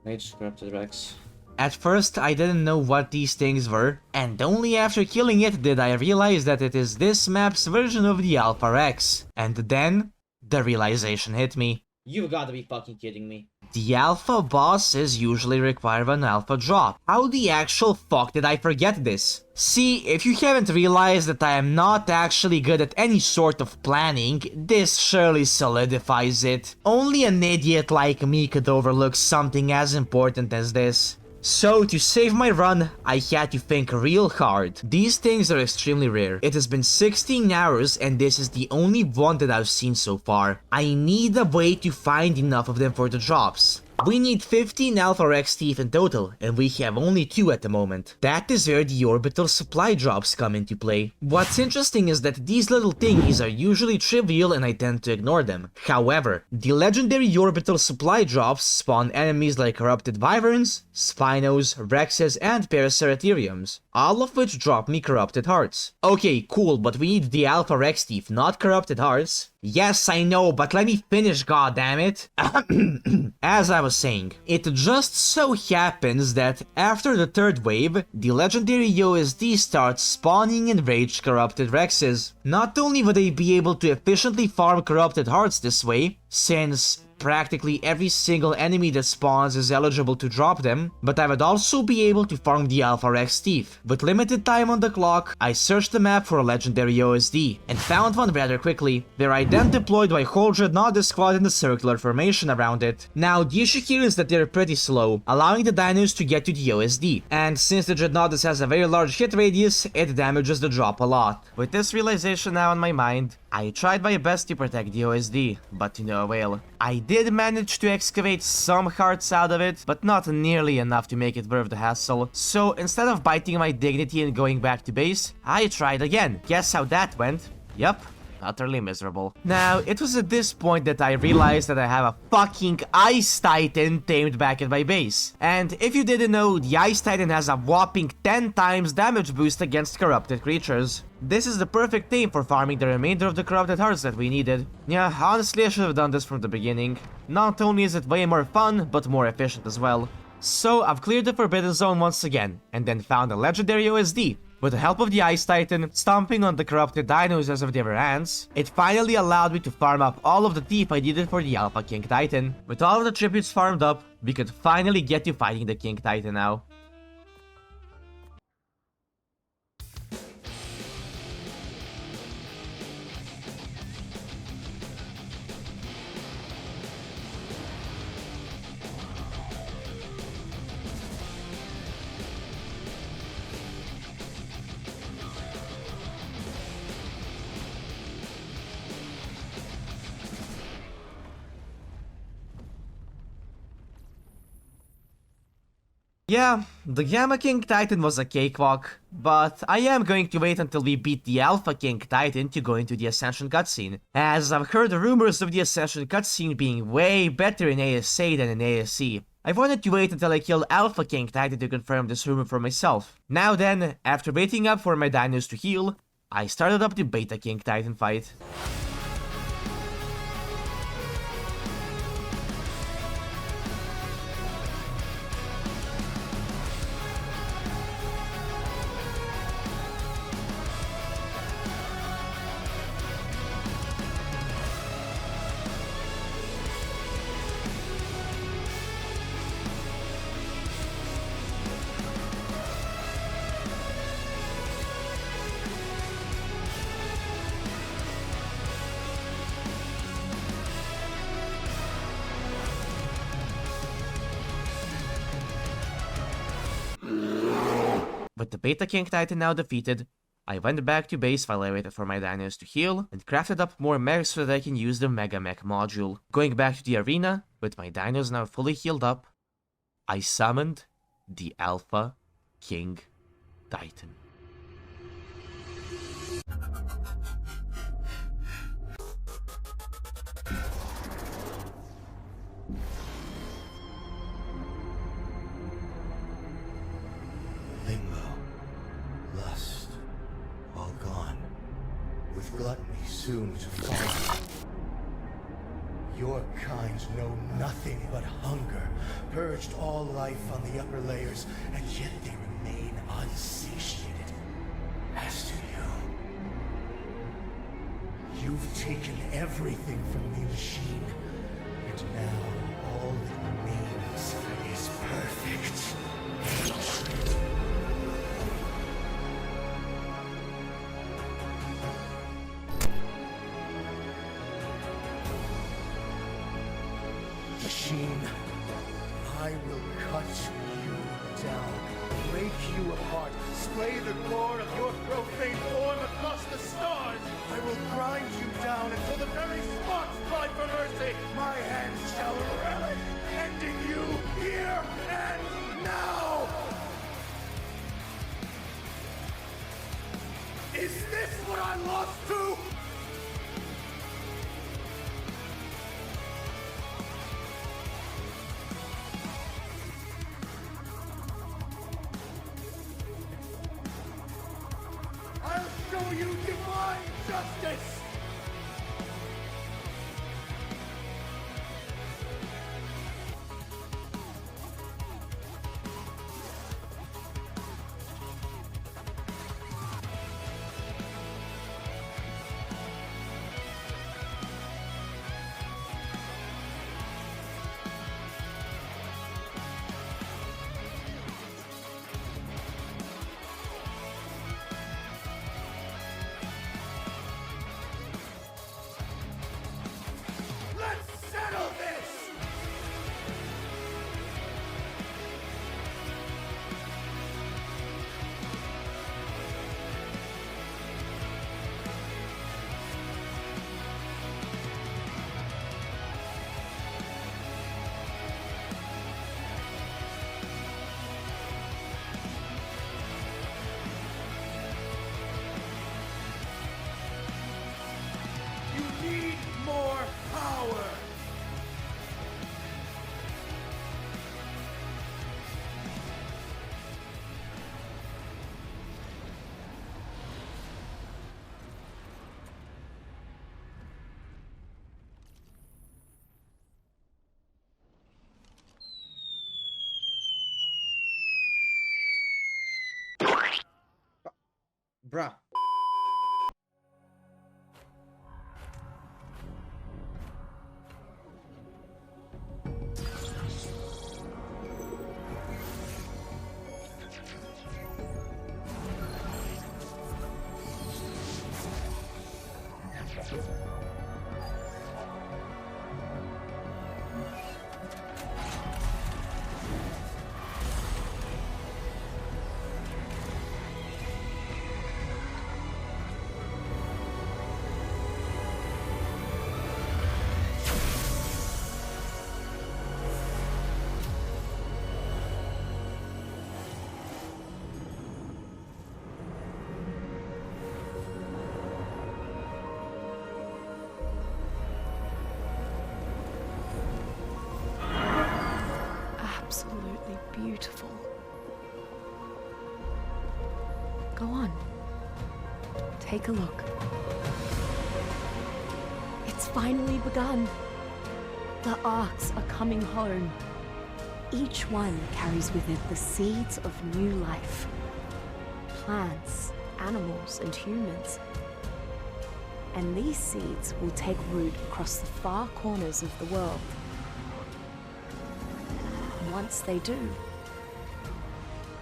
Enraged corrupted Rex. At first, I didn't know what these things were, and only after killing it did I realize that it is this map's version of the Alpha Rex. And then, the realization hit me. You've gotta be fucking kidding me. The Alpha bosses usually require an Alpha drop. How the actual fuck did I forget this? See, if you haven't realized that I am not actually good at any sort of planning, this surely solidifies it. Only an idiot like me could overlook something as important as this. So, to save my run, I had to think real hard. These things are extremely rare. It has been 16 hours and this is the only one that I've seen so far. I need a way to find enough of them for the drops. We need 15 Alpha Rex teeth in total, and we have only 2 at the moment. That is where the orbital supply drops come into play. What's interesting is that these little thingies are usually trivial and I tend to ignore them. However, the legendary orbital supply drops spawn enemies like corrupted wyverns, Spinos, Rexes, and Paraceratheriums, all of which drop me corrupted hearts. Okay, cool, but we need the Alpha Rex teeth, not corrupted hearts. Yes, I know, but let me finish, goddammit. As I was saying, it just so happens that after the 3rd wave, the legendary OSD starts spawning enraged corrupted Rexes. Not only would they be able to efficiently farm corrupted hearts this way, since practically every single enemy that spawns is eligible to drop them, but I would also be able to farm the Alpha Rex teeth. With limited time on the clock, I searched the map for a legendary OSD, and found one rather quickly, where I then deployed my whole Dreadnoughtus squad in a circular formation around it. Now, the issue here is that they're pretty slow, allowing the dinos to get to the OSD, and since the Dreadnoughtus has a very large hit radius, it damages the drop a lot. With this realization now in my mind, I tried my best to protect the OSD, but to no avail. I did manage to excavate some hearts out of it, but not nearly enough to make it worth the hassle. So instead of biting my dignity and going back to base, I tried again. Guess how that went? Yup, utterly miserable. Now, it was at this point that I realized that I have a fucking Ice Titan tamed back at my base. And if you didn't know, the Ice Titan has a whopping 10 times damage boost against corrupted creatures. This is the perfect tame for farming the remainder of the corrupted hearts that we needed. Yeah, honestly I should have done this from the beginning. Not only is it way more fun, but more efficient as well. So I've cleared the Forbidden Zone once again, and then found a legendary OSD. With the help of the Ice Titan, stomping on the corrupted dinos as if they were ants, it finally allowed me to farm up all of the teeth I needed for the Alpha King Titan. With all of the tributes farmed up, we could finally get to fighting the King Titan now. Yeah, the Gamma King Titan was a cakewalk, but I am going to wait until we beat the Alpha King Titan to go into the Ascension cutscene, as I've heard the rumors of the Ascension cutscene being way better in ASA than in ASC. I wanted to wait until I killed Alpha King Titan to confirm this rumor for myself. Now then, after waiting up for my dinos to heal, I started up the Beta King Titan fight. With the Beta King Titan now defeated, I went back to base while I waited for my dinos to heal, and crafted up more mechs so that I can use the Mega Mech module. Going back to the arena, with my dinos now fully healed up, I summoned the Alpha King Titan. Lust, all gone, with gluttony soon to follow. Your kind know nothing but hunger, purged all life on the upper layers, and yet they remain unsatiated. As to you, you've taken everything from the machine, and now all that remains is perfect hatred. Machine, I will cut you down, break you apart, splay the core of your profane form across the stars. I will grind you down until the very spots cry for mercy. My hands shall relish, ending you here and now. Is this what I'm lost to? Show you divine justice! Bruh. Absolutely beautiful. Go on. Take a look. It's finally begun. The Arks are coming home. Each one carries with it the seeds of new life. Plants, animals, and humans. And these seeds will take root across the far corners of the world. Once they do,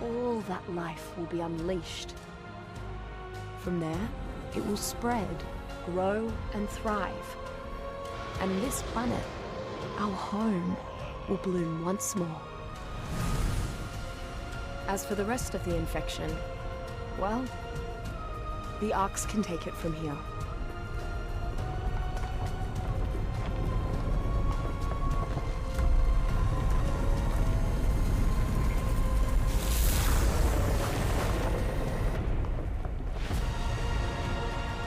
all that life will be unleashed. From there, it will spread, grow, and thrive. And this planet, our home, will bloom once more. As for the rest of the infection, well, the Arks can take it from here.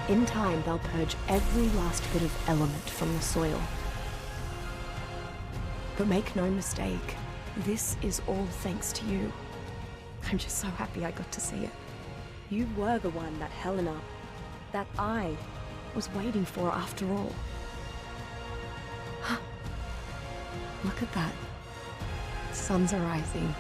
In time, they'll purge every last bit of element from the soil. But make no mistake, this is all thanks to you. I'm just so happy I got to see it. You were the one that Helena, that I, was waiting for after all. Look at that. Suns are rising.